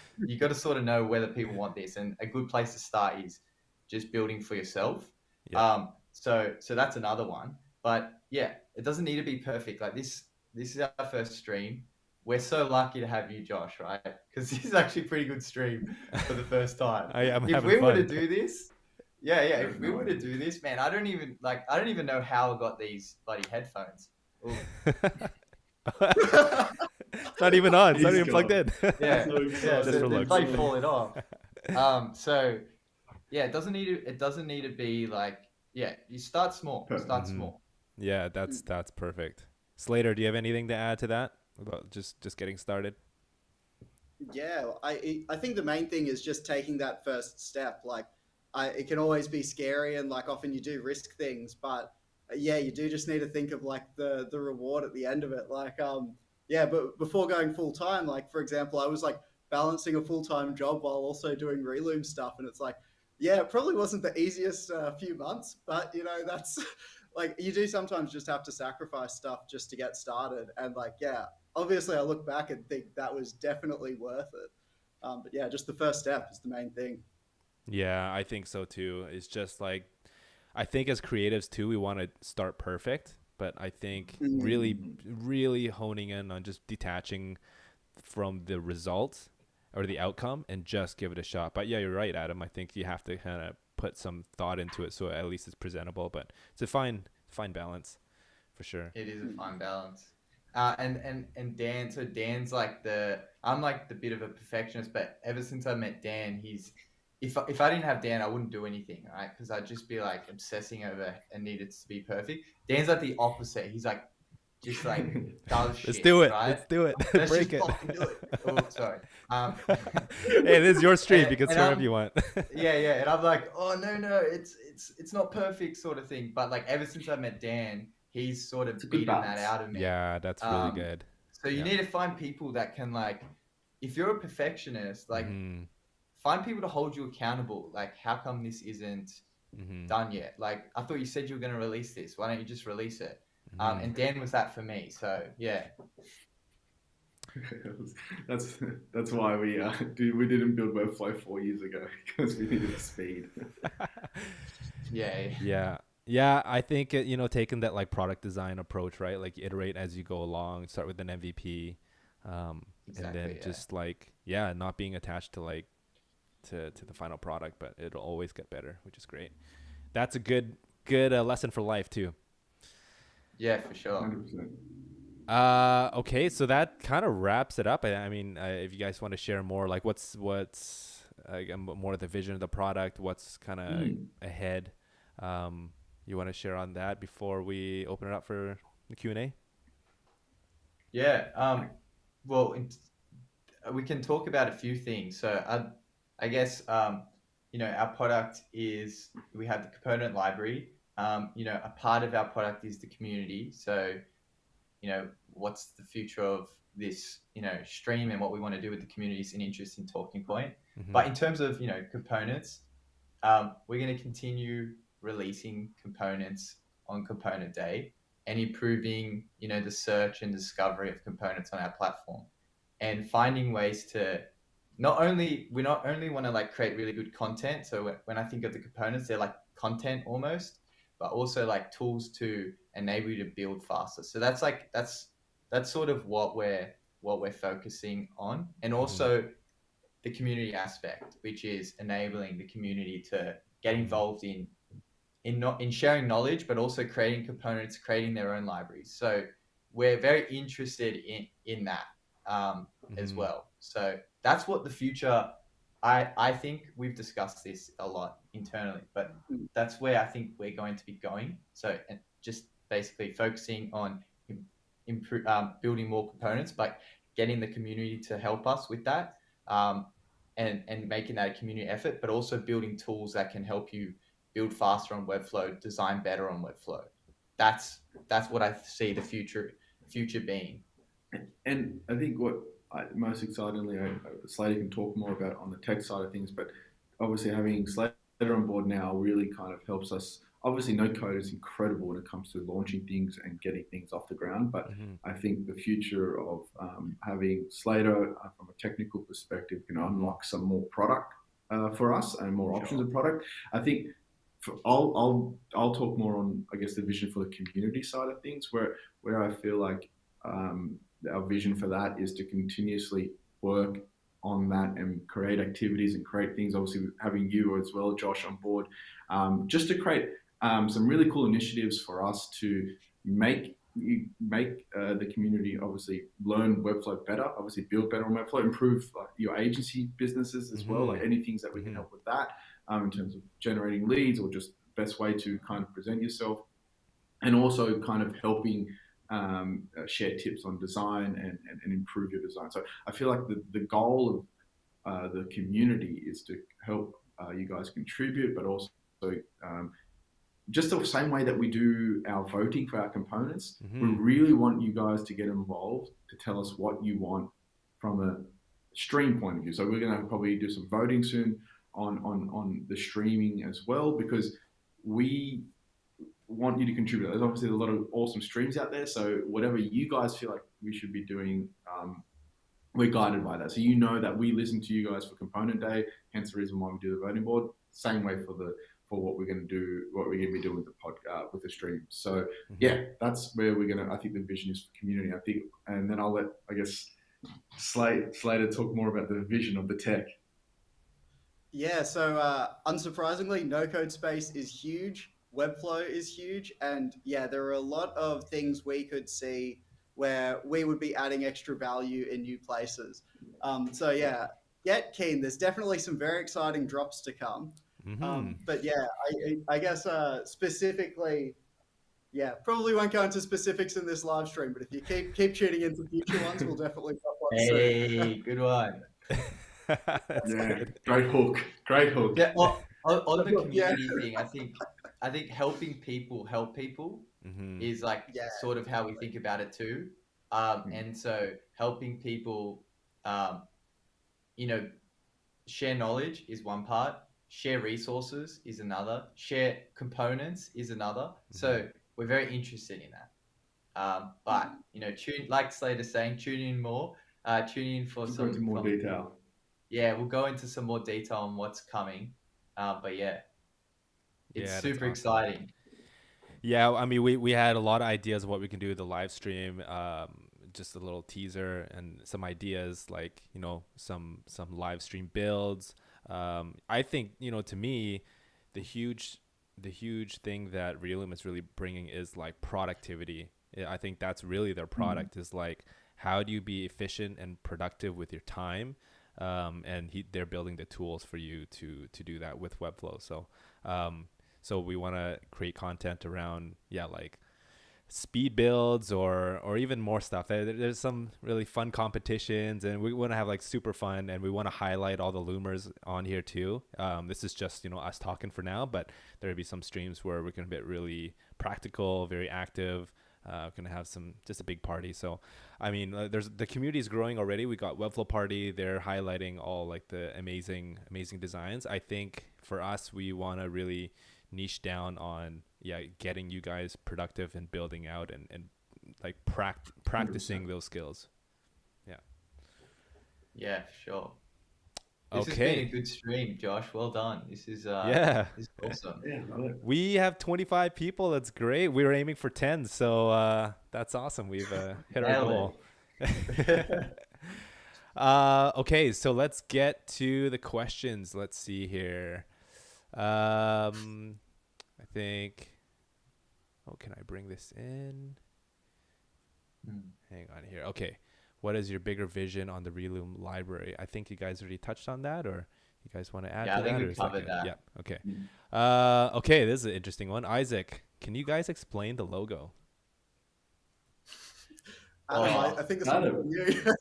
whether people want this, and a good place to start is just building for yourself. Yeah. So that's another one. But yeah, it doesn't need to be perfect. Like this is our first stream. We're so lucky to have you, Josh, right? Because this is actually a pretty good stream for the first time. If we were to do this, if we were to do this, man, I don't even know how I got these bloody headphones. It's not even on. It's not even plugged in. Yeah, just for looks. They falling off. So yeah, it doesn't need to be like, you start small. Start small. Yeah, that's perfect. Slater, do you have anything to add to that about just getting started? Yeah, I think the main thing is just taking that first step. Like, it can always be scary, and like often you do risk things, but yeah, you do just need to think of like the reward at the end of it. Like, but before going full time, like for example, I was like balancing a full-time job while also doing Relume stuff, and it's like, yeah, it probably wasn't the easiest few months, but you know, that's like, you do sometimes just have to sacrifice stuff just to get started. And like, yeah, obviously I look back and think that was definitely worth it. But yeah, just the first step is the main thing. Yeah, I think so too. It's just like, I think as creatives too, we want to start perfect, but I think really honing in on just detaching from the result or the outcome and just give it a shot. But yeah, you're right, Adam. I think you have to kind of put some thought into it so at least it's presentable, but it's a fine balance for sure. It is a fine balance. And Dan, so Dan's like I'm like the bit of a perfectionist, but ever since I met Dan, if I didn't have Dan, I wouldn't do anything, right? Because I'd just be like obsessing over and needed to be perfect. Dan's like the opposite. He's like, just like does shit. Let's do it. Right? Let's do it. Let's break just it. fucking do it. Oh, sorry. Hey, this is your stream. You can say whatever you want. Yeah. And I'm like, oh no, it's not perfect, sort of thing. But like ever since I met Dan, he's sort of beaten that out of me. Yeah, that's really good. So you need to find people that can, like, if you're a perfectionist, like find people to hold you accountable. Like, how come this isn't done yet? Like, I thought you said you were going to release this. Why don't you just release it? And Dan was that for me. So yeah. That's why we didn't build Webflow 4 years ago, because we needed speed. Yeah, I think taking that like product design approach, right? Like iterate as you go along, start with an MVP, and then just like not being attached to like to the final product, but it'll always get better, which is great. That's a good lesson for life too. Yeah, for sure. 100%. Okay, so that kind of wraps it up. I mean, if you guys want to share more, like what's more of the vision of the product, what's kind of ahead, you want to share on that before we open it up for the Q&A? Yeah. Well, we can talk about a few things. So I guess our product is, we have the component library. A part of our product is the community. So, what's the future of this, stream, and what we want to do with the community is an interesting talking point. But in terms of, components, we're going to continue releasing components on component day and improving, the search and discovery of components on our platform, and finding ways to we not only want to like create really good content. So when I think of the components, they're like content almost, but also like tools to enable you to build faster. So that's sort of what we're focusing on, and also the community aspect, which is enabling the community to get involved in sharing knowledge, but also creating components, creating their own libraries. So we're very interested in that as well. So that's what the future. I think we've discussed this a lot internally, but that's where I think we're going to be going. So, and just basically focusing on building more components, but getting the community to help us with that, and making that a community effort, but also building tools that can help you build faster on Webflow, design better on Webflow. That's what I see the future being. And I think what most excitingly, Slater can talk more about on the tech side of things, but obviously having Slater on board now really kind of helps us. Obviously, no code is incredible when it comes to launching things and getting things off the ground, but I think the future of having Slater from a technical perspective can unlock some more product for us and more options of product. I think I'll talk more on, I guess, the vision for the community side of things, where I feel like our vision for that is to continuously work on that and create activities and create things. Obviously, having you as well, Josh, on board, just to create some really cool initiatives for us to make the community obviously learn Webflow better, obviously build better on Webflow, improve your agency businesses as well, like any things that we can help with that in terms of generating leads or just best way to kind of present yourself, and also kind of helping share tips on design and improve your design. So I feel like the goal of the community is to help you guys contribute, but also just the same way that we do our voting for our components. We really want you guys to get involved, to tell us what you want from a stream point of view. So we're going to probably do some voting soon on the streaming as well, because we want you to contribute. There's obviously a lot of awesome streams out there, so whatever you guys feel like we should be doing, we're guided by that. So that we listen to you guys for component day, hence the reason why we do the voting board. Same way for what we're going to do, what we're going to be doing with the podcast, with the stream. So yeah, that's where I think the vision is for community. I think, and then I'll let, I guess, Slater talk more about the vision of the tech. Yeah, so unsurprisingly, no code space is huge. Webflow is huge, and yeah, there are a lot of things we could see where we would be adding extra value in new places. So yeah, get keen. There's definitely some very exciting drops to come. But yeah, I guess specifically, yeah, probably won't go into specifics in this live stream, but if you keep tuning into future ones, we'll definitely drop one soon. Hey, good one. Yeah, great hook. Yeah, on the community thing, I think helping people help people is like sort of how we think about it too. And so helping people, share knowledge is one part, share resources is another, share components is another. So we're very interested in that. But tune, like Slater's saying, tune in more. Tune in for some more detail. Yeah, we'll go into some more detail on what's coming. But yeah, it's super exciting. Yeah, I mean, we had a lot of ideas of what we can do with the live stream. Just a little teaser and some ideas, like some live stream builds. I think to me, the huge thing that Relume is really bringing is like productivity. I think that's really their product, is like, how do you be efficient and productive with your time? And they're building the tools for you to do that with Webflow. So we want to create content around like speed builds or even more stuff. There's some really fun competitions, and we want to have like super fun, and we want to highlight all the loomers on here too. This is just, us talking for now, but there'll be some streams where we're going to be really practical, very active. Going to have just a big party. So, I mean, the community is growing already. We got Webflow Party. They're highlighting all like the amazing designs. I think for us, we want to really niche down on getting you guys productive and building out and like practicing 100%. Those skills. Yeah, for sure. This Okay. has been a good stream, Josh. Well done. This is this is awesome. Yeah, we have 25 people. That's great. We were aiming for 10, so that's awesome. We've hit our goal. Okay, so let's get to the questions. Let's see here. I think. Oh, can I bring this in? Hang on here. Okay. What is your bigger vision on the Relume library? I think you guys already touched on that, or you guys want to add to that? Yeah, I think we covered that. Yeah. Okay. Okay, this is an interesting one. Isaac, can you guys explain the logo? I think it's Adam. Yeah.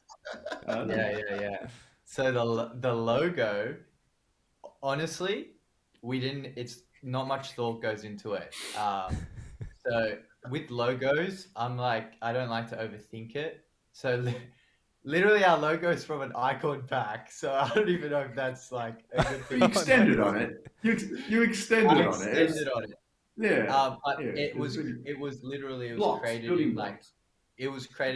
So the logo, honestly, it's not much thought goes into it. So with logos, I'm like, I don't like to overthink it. So literally our logo is from an icon pack. So I don't even know if that's like a good thing. You extended on it. You extended on it. Extended on it. Yeah. But yeah. it was literally created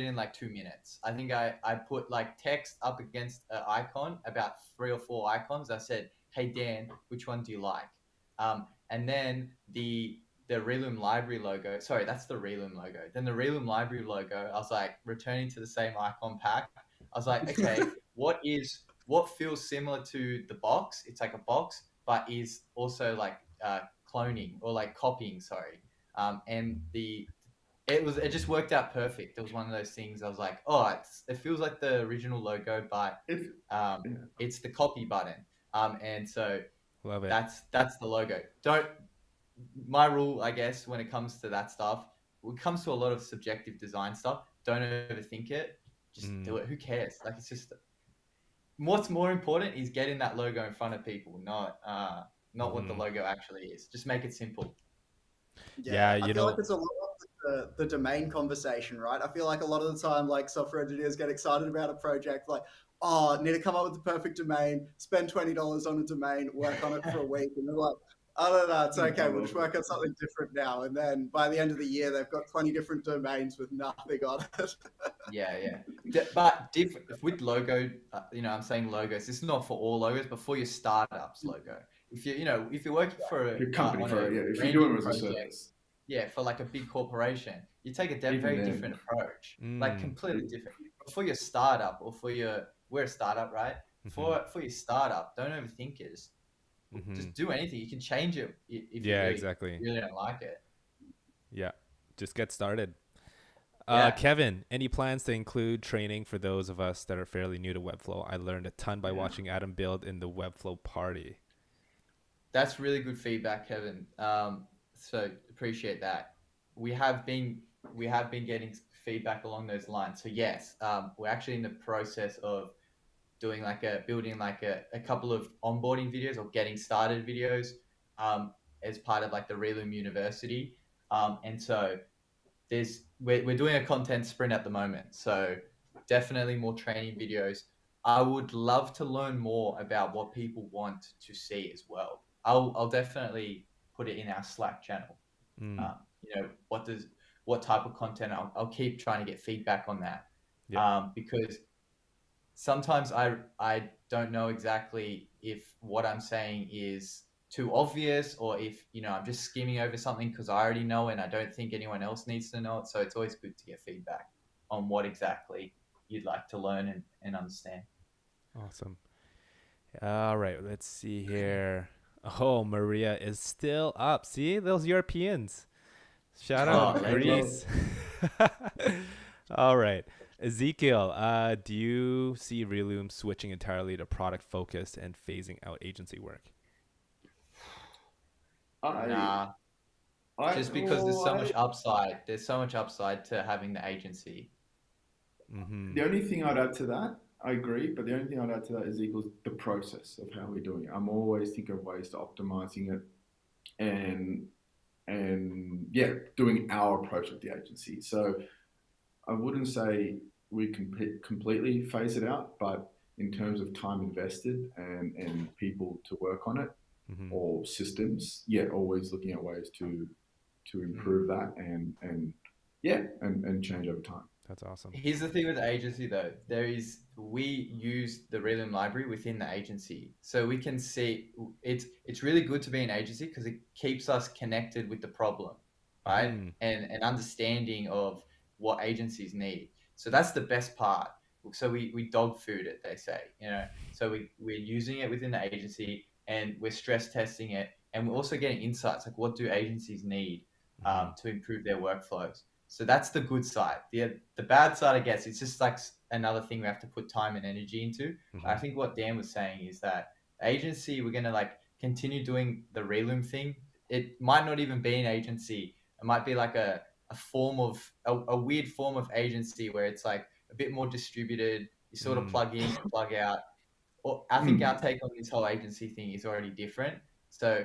in like 2 minutes. I think I put like text up against an icon, about 3 or 4 icons. I said, "Hey Dan, which one do you like?" And then the Relume Library logo. Sorry, that's the Relume logo. Then the Relume Library logo, I was like, returning to the same icon pack. I was like, okay, what feels similar to the box? It's like a box, but is also like cloning or like copying. Sorry, and it just worked out perfect. It was one of those things. I was like, oh, it feels like the original logo, but it's the copy button. And so love it. That's the logo. My rule, I guess, when it comes to that stuff, when it comes to a lot of subjective design stuff, don't overthink it. Just do it. Who cares? Like, it's just, what's more important is getting that logo in front of people, not what the logo actually is. Just make it simple. Yeah, I feel like it's a lot of the domain conversation, right? I feel like a lot of the time, like, software engineers get excited about a project, like, oh, need to come up with the perfect domain, spend $20 on a domain, work on it for a week, and they're like, I don't know, it's okay, we'll just work on something different now. And then by the end of the year, they've got 20 different domains with nothing on it. Yeah. But with logo, I'm saying logos, this is not for all logos, but for your startup's logo. If you're working for your company, if you're doing it as a service. Yeah, for like a big corporation, you take a very different approach, like completely different. But for your startup or we're a startup, right? For your startup, don't overthink it. Just do anything. You can change it if you really don't like it. Yeah, just get started. Yeah. Kevin, any plans to include training for those of us that are fairly new to Webflow? I learned a ton by watching Adam build in the Webflow party. That's really good feedback, Kevin. So appreciate that. We have been getting feedback along those lines. So yes, we're actually in the process of building like a couple of onboarding videos or getting started videos as part of like the Relume University. And so we're doing a content sprint at the moment. So definitely more training videos. I would love to learn more about what people want to see as well. I'll definitely put it in our Slack channel. What type of content? I'll keep trying to get feedback on that. Because sometimes I don't know exactly if what I'm saying is too obvious or if, I'm just skimming over something because I already know and I don't think anyone else needs to know it. So it's always good to get feedback on what exactly you'd like to learn and understand. Awesome. All right, let's see here. Oh, Maria is still up. See, those Europeans. Shout out Greece. All right. Ezekiel, do you see Relume switching entirely to product focus and phasing out agency work? Nah. just because there's so much upside. There's so much upside to having the agency. Mm-hmm. The only thing I'd add to that, I agree, but the only thing I'd add to that is equals the process of how we're doing it. I'm always thinking of ways to optimizing it and yeah, doing our approach of the agency. So I wouldn't say we can completely phase it out, but in terms of time invested and people to work on it Mm-hmm. or systems, yeah, always looking at ways to improve that and change over time. That's awesome. Here's the thing with the agency though. We use the Relume library within the agency. So we can see it's really good to be an agency because it keeps us connected with the problem, right? Mm. And understanding of what agencies need. So that's the best part. So we dog food it, they say, so we're using it within the agency and we're stress testing it. And we're also getting insights like what do agencies need to improve their workflows. So that's the good side. The bad side, I guess, it's just like another thing we have to put time and energy into. Mm-hmm. I think what Dan was saying is that agency, we're going to like continue doing the Relume thing. It might not even be an agency. It might be like a form of a weird form of agency where it's like a bit more distributed. You sort of plug in, plug out. Or I think our take on this whole agency thing is already different. So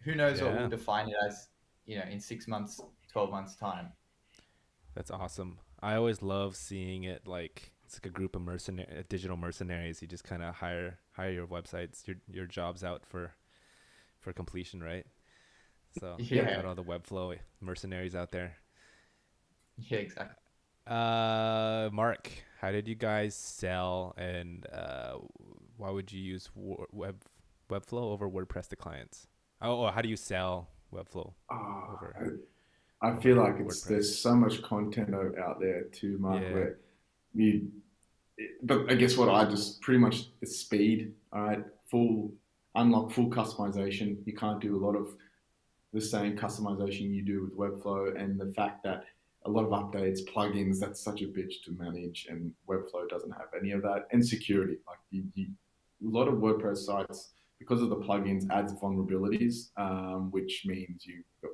who knows what we'll define it as, in 6 months, 12 months time. That's awesome. I always love seeing it like it's like a group of digital mercenaries. You just kind of hire your websites, your jobs out for completion, right? So got all the Webflow mercenaries out there. Yeah, exactly. Mark, how did you guys sell, and why would you use Webflow over WordPress to clients? Oh, how do you sell Webflow over? I feel like there's so much content out there too, Mark. Yeah. But I guess what I just pretty much is speed. All right, unlock full customization. You can't do a lot of the same customization you do with Webflow, and the fact that a lot of updates, plugins, that's such a bitch to manage, and Webflow doesn't have any of that. And security, like a lot of WordPress sites, because of the plugins, adds vulnerabilities, which means you've got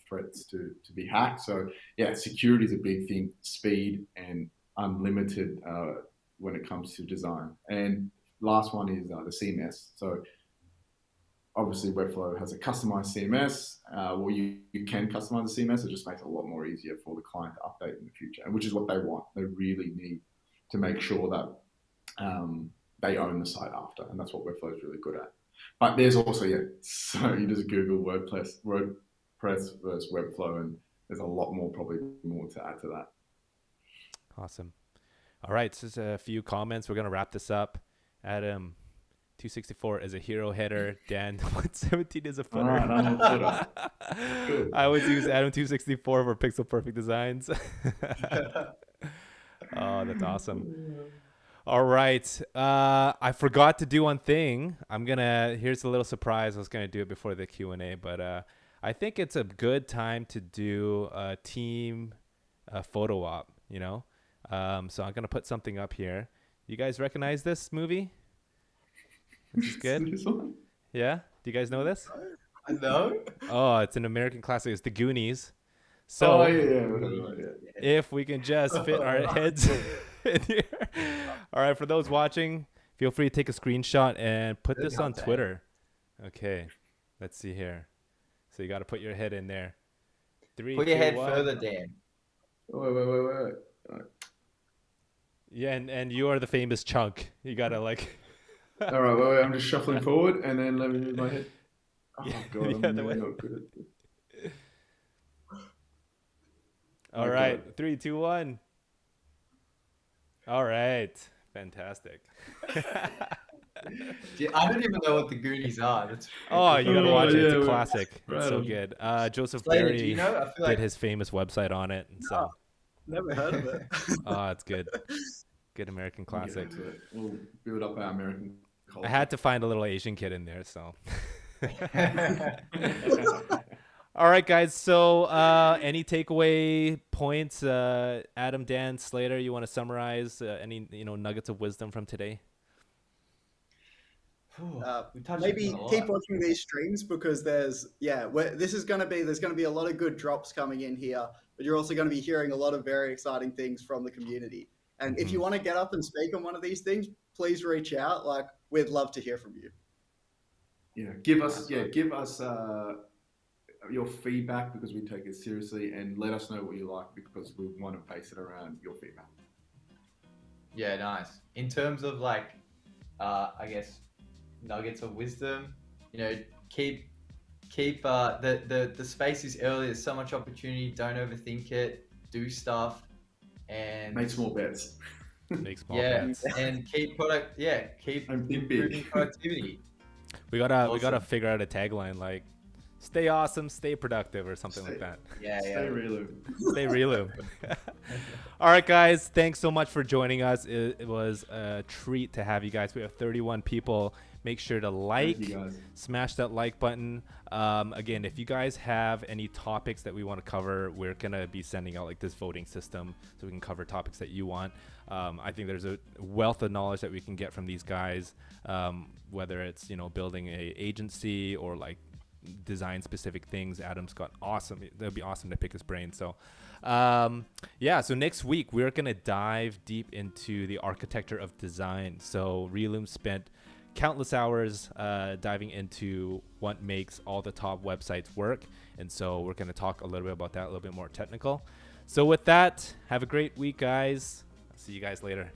threats to be hacked. So yeah, security is a big thing, speed and unlimited when it comes to design. And last one is the CMS. So obviously Webflow has a customized CMS. Well, you can customize the CMS. It just makes it a lot more easier for the client to update in the future, and which is what they want. They really need to make sure that they own the site after, and that's what Webflow is really good at. But there's also, so you just Google WordPress versus Webflow, and there's probably more to add to that. Awesome. All right, so just a few comments. We're going to wrap this up. Adam 264 is a hero header. Dan 117 is a footer. All right, I'm a footer. I always use Adam 264 for pixel perfect designs. Oh, that's awesome. All right. I forgot to do one thing. Here's a little surprise. I was going to do it before the Q&A, but I think it's a good time to do a team photo op, so I'm going to put something up here. You guys recognize this movie? This is good. Yeah? Do you guys know this? No. Oh, it's an American classic. It's The Goonies. So if we can just fit our heads in here. All right, for those watching, feel free to take a screenshot and put this on Twitter. Okay, let's see here. So you got to put your head in there. 3, put your head further, Dan. Wait. All right. Yeah, and you are the famous Chunk. You got to like... All right, wait, I'm just shuffling forward, and then let me move my head. Oh, God, I'm really not good at this. All right, 3, 2, 1. All right, fantastic. I don't even know what the Goonies are. You gotta watch it. It's a classic. Right. It's so good. Joseph Slater, Berry do you know? I feel like... did his famous website on it. And so. Never heard of it. Oh, it's good. Good American classic. We'll build up our American culture. I had to find a little Asian kid in there, so. All right, guys. So, any takeaway points? Adam, Dan, Slater, you want to summarize any nuggets of wisdom from today? We touched maybe on a lot. keep watching these streams because there's there's going to be a lot of good drops coming in here, but you're also going to be hearing a lot of very exciting things from the community. And if you want to get up and speak on one of these things, please reach out. Like, we'd love to hear from you. Give us your feedback because we take it seriously, and let us know what you like because we want to base it around your feedback. Yeah, nice. In terms of like, I guess nuggets of wisdom, keep the space is early. There's so much opportunity. Don't overthink it. Do stuff and make small bets. Make small bets. And keep improving big. productivity. We gotta figure out a tagline like "Stay awesome, stay productive" or something like that. Stay Relume. Stay Relume. All right, guys. Thanks so much for joining us. It was a treat to have you guys. We have 31 people. Make sure to smash that like button. Again, if you guys have any topics that we want to cover, we're going to be sending out like this voting system so we can cover topics that you want. I think there's a wealth of knowledge that we can get from these guys, whether it's, building a agency or like design specific things. Adam's got awesome. That'd be awesome to pick his brain. So, so next week we're going to dive deep into the architecture of design. So Relume spent countless hours diving into what makes all the top websites work, and so we're going to talk a little bit about that, a little bit more technical. So with that, have a great week, guys. I'll see you guys later.